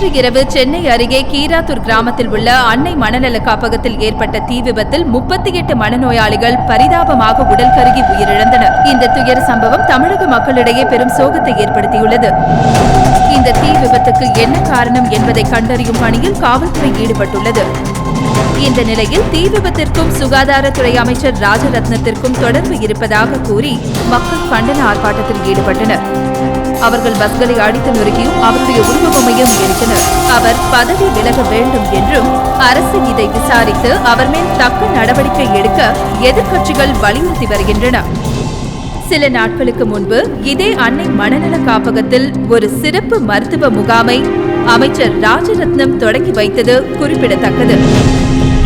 நேற்று இரவு சென்னை அருகே கீராத்தூர் கிராமத்தில் உள்ள அன்னை மனநல காப்பகத்தில் ஏற்பட்ட தீ விபத்தில் 38 மனநோயாளிகள் பரிதாபமாக உடல் கருகி உயிரிழந்தனர். இந்த துயர சம்பவம் தமிழக மக்களிடையே பெரும் சோகத்தை ஏற்படுத்தியுள்ளது. இந்த தீ விபத்துக்கு என்ன காரணம் என்பதை கண்டறியும் பணியில் காவல்துறை ஈடுபட்டுள்ளது. இந்த நிலையில் தீ விபத்திற்கும் சுகாதாரத்துறை அமைச்சர் ராஜரத்னத்திற்கும் தொடர்பு இருப்பதாக கூறி மக்கள் கண்டன ஆர்ப்பாட்டத்தில் ஈடுபட்டனர். அவர்கள் பஸ்களை அடித்து நொறுக்கியும் அவருடைய உருவபொம்மையும் எரித்தனர். அவர் பதவி விலக வேண்டும் என்றும் அரசு இதை விசாரித்து அவர் மேல் தக்க நடவடிக்கை எடுக்க எதிர்க்கட்சிகள் வலியுறுத்தி வருகின்றன. சில நாட்களுக்கு முன்பு இதே அன்னை மனநல காப்பகத்தில் ஒரு சிறப்பு மருத்துவ முகாமை அமைச்சர் ராஜரத்னம் தொடங்கி வைத்தது குறிப்பிடத்தக்கது.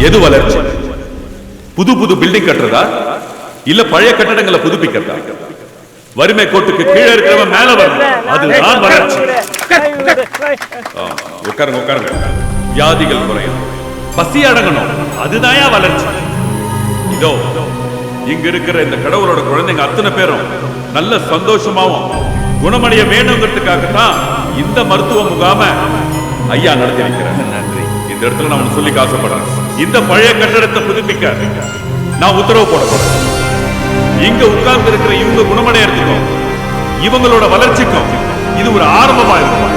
எது வளர்ச்சி? புது புது பில்டிங் கட்டுறதா இல்ல பழைய கட்டடங்களை புதுப்பிக்கிறதா? வறுமை கோட்டுக்கு கீழே இருக்கிறவன் மேல வரணும், அதுதான் வளர்ச்சி. உட்காருங்க உட்காருங்க. வியாதிகள் குறையும், பசி அடங்கணும், அதுதான் வளர்ச்சி. இதோ இங்க இருக்கிற இந்த கடவுளோட குழந்தைங்க அத்தனை பேரும் நல்ல சந்தோஷமாவும் குணமடைய வேணுங்கிறதுக்காகத்தான் இந்த மருத்துவ முகாம ஐயா நடத்தி வைக்கிறேன். நன்றி. இந்த இடத்துல நான் சொல்லி ஆசைப்படுறேன், இந்த பழைய கட்டடத்தை புதுப்பிக்க நான் உத்தரவு போட போறேன். இங்க உட்கார்ந்து இருக்கிற இவங்க குணமடையறதுக்கும் இவங்களோட வளர்ச்சிக்கும் இது ஒரு ஆரம்பமா இருக்கும்.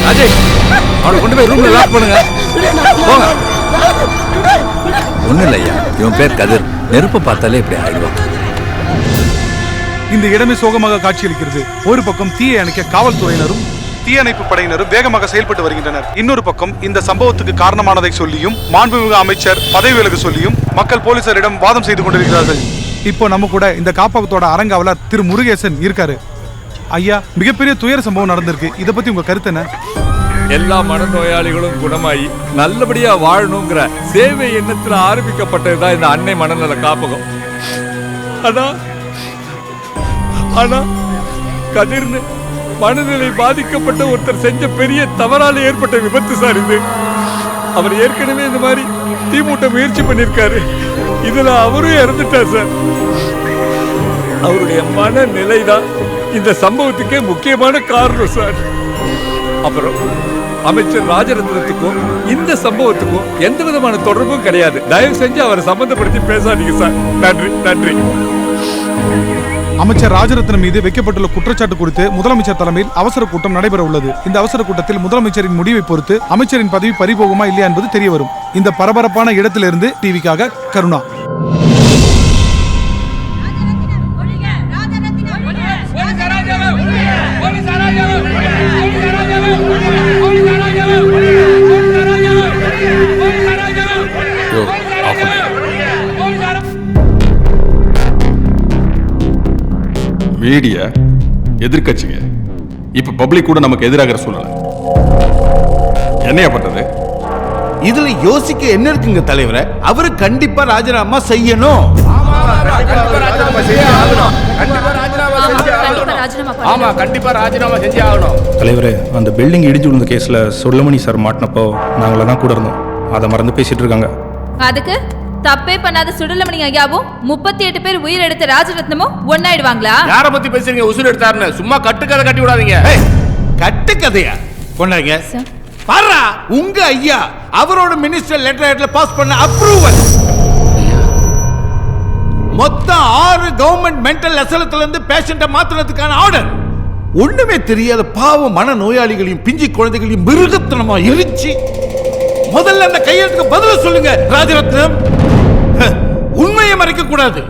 அஜய், அவனை கொண்டு போய் ரூம்ல லாக் பண்ணுங்க. போங்க. ஒண்ணு இல்லையா, இவன் பேர் கதிர். நெருப்பை பார்த்தாலே இப்படி ஆயிடுவான். இந்த இடமே சோகமாக காட்சியளிக்கிறது. ஒரு பக்கம் தீயை அணைக்க காவல்துறையினரும் தீயணைப்பு படையினரும் வேகமாக செயல்பட்டு வருகின்றனர். இன்னொரு பக்கம் இந்த சம்பவத்துக்கு காரணமானதை சொல்லியும் மாண்புமிகு அமைச்சர் பதவி விலக சொல்லியும் மக்கள் போலீசாரிடம் வாதம் செய்து கொண்டிருக்கிறார்கள். இப்போ நம்ம கூட இந்த காப்பகத்தோட அரங்காவலர் திரு முருகேசன் இருக்காரு. ஐயா, மிகப்பெரிய துயர சம்பவம் நடந்திருக்கு, இதை பத்தி உங்க கருத்து என்ன? எல்லா மனநோயாளிகளும் குணமாயி நல்லபடியா வாழணுங்கிற சேவை எண்ணத்துல ஆரம்பிக்கப்பட்டதுதான் இந்த அன்னை மனநல காப்பகம். ஆனா கதிர்னு மனநிலை பாதிக்கப்பட்ட ஒருத்தர் செஞ்ச பெரிய தவறால ஏற்பட்ட விபத்து சார் இது. அவர் ஏற்கனவே இந்த மாதிரி தீமூட்ட முயற்சி பண்ணிருக்காரு. இதுல அவரும் இறந்துட்டார் சார். அவருடைய மனநிலை தான் இந்த சம்பவத்துக்கே முக்கியமான காரணம் சார். அப்புறம் அமைச்சர் ராஜரத்னத்துக்கும் இந்த சம்பவத்துக்கும் எந்த விதமான தொடர்பும் கிடையாது. தயவு செஞ்சு அவரை சம்பந்தப்படுத்தி பேசாதீங்க சார். நன்றி நன்றி. அமைச்சர் ராஜரத்னம் மீது வைக்கப்பட்டுள்ள குற்றச்சாட்டு குறித்து முதலமைச்சர் தலைமையில் அவசர கூட்டம் நடைபெற உள்ளது. இந்த அவசர கூட்டத்தில் முதலமைச்சரின் முடிவை பொறுத்து அமைச்சரின் பதவி பறிபோகுமா இல்லையா என்பது தெரிய வரும். இந்த பரபரப்பான இடத்திலிருந்து டிவிக்காக கருணா. மீடியா எதிர்க்கட்சிங்க இப்ப பப்ளிக் கூட நமக்கு எதிராக சூழ்நிலை. என்னையா பட்டது? இதுல யோசிக்க என்ன இருக்குங்க தலைவரே? அவரு கண்டிப்பா ராஜினாமா செய்யணும். தலைவரே, அந்த பில்டிங் இடிஞ்சு விழுந்த கேஸ்ல சொல்லமணி சார் மாட்டினப்போ நாங்கள தான் கூட இருந்தோம். அதை மறந்து பேசிட்டு இருக்காங்க. அதுக்கு தப்பே பண்ணாத சுடலமணி ஐயாவும் 38 பேர் உயிர் எடுத்த ராஜரத்னமும் ஒன்னாயிடுவாங்களா? யார பத்தி பேசுறீங்க? உசுர் எடுத்தாருன்னு சும்மா கட்டுக்கதை கட்டி விடாதீங்க. கட்டுக்கதையா கொண்டாங்க பாரா. உங்க ஐயா அவரோட மினிஸ்டர் லெட்டர் பாஸ் பண்ண அப்ரூவல் மொத்தம் 6 கவர்மெண்ட் மென்டல் அசலத்துல இருந்து பேஷண்ட மாத்துறதுக்கான ஆர்டர். ஒண்ணுமே தெரியாத பாவ மன நோயாளிகளையும் பிஞ்சு குழந்தைகளையும் மிருகத்தனமா எரிச்சு முதல்ல அந்த கையெழுத்துக்கு பதில சொல்லுங்க ராஜரத்னம். உண்மையை மறைக்க கூடாது.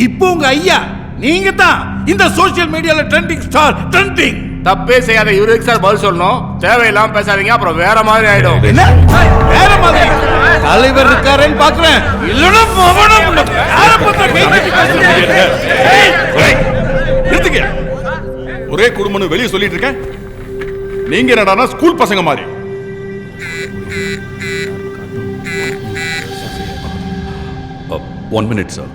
இப்போ உங்க ஐயா நீங்க தான் இந்த சோசியல் மீடியால ட்ரெண்டிங் ஸ்டார். ட்ரெண்டிங் தப்பே செய்யாத இவருக்கு சார் பதில் சொல்லணும். தேவையில்லாம பேசாதீங்க, அப்புறம் வேற மாதிரி ஆயிடும். என்ன வேற மாதிரி? தலைவர் இருக்காருன்னு பாக்குறேன். இல்லனா ஒரே குடும்பம்னு வெளியே சொல்லிட்டு இருக்கேன். நீங்க என்னடானா ஸ்கூல் பசங்க மாதிரி. One minute sir.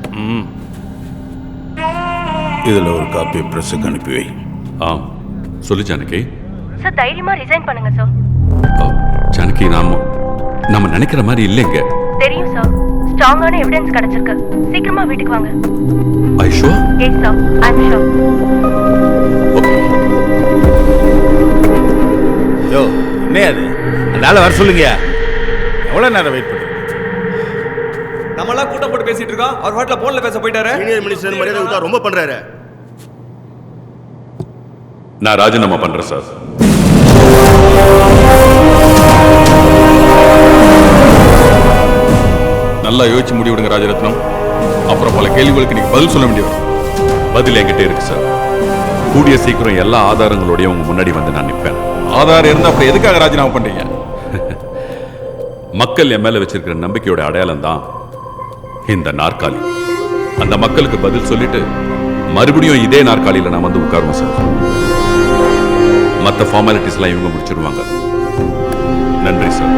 இதுல ஒரு காப்பி பிரஸுக்கு அனுப்பி வை. சொல்லு ஜானகி. சார் தைரியமா ரிசைன் பண்ணுங்க சார். ஜானகி, நாம நினைக்கிற மாதிரி இல்லைங்க. தெரியும் சார். ஸ்ட்ராங்கான எவிடன்ஸ் கிடைச்சிருக்கு. சீக்கிரமா வீட்டுக்கு வாங்க. ஐஷோ? Yes sir, I am sure. Okay. Yo, என்ன அது? அதனால வர சொல்லுங்க. எவ்வளவு நேரம் வெயிட் பண்ணுங்க? நம்மளாம் கூட்டம் போட்டு பேசிட்டு இருக்கோம். அவர் வாட்ல போன்ல பேச போயிட்டாரு. சீனியர் மினிஸ்டர் மரியாதை கொடுத்தா ரொம்ப பண்றாரு. நான் ராஜினாமா பண்றேன் சார். நல்லா யோசிச்சு முடிவிடுங்க ராஜரத்னம். அப்புறம் பல கேள்விகளுக்கு நீங்க பதில் சொல்ல வேண்டிய வரும். பதில் என்கிட்ட இருக்கு சார். கூடிய சீக்கிரம் எல்லா ஆதாரங்களோடய உங்க முன்னாடி வந்து நான் நிற்பேன். ஆதாரம் இருந்தா அப்புறம் எதுக்காக ராஜினாமா பண்றீங்க? மக்கள் என் மேல வச்சிருக்கிற நம்பிக்கையோட அடையாளம் தான் இந்த நாற்காலி. அந்த மக்களுக்கு பதில் சொல்லிட்டு மறுபடியும் இதே நாற்காலியில நான் வந்து உட்காருவேன் சார். மற்ற ஃபார்மாலிட்டிஸ் எல்லாம் இவங்க முடிச்சிருவாங்க. நன்றி சார்.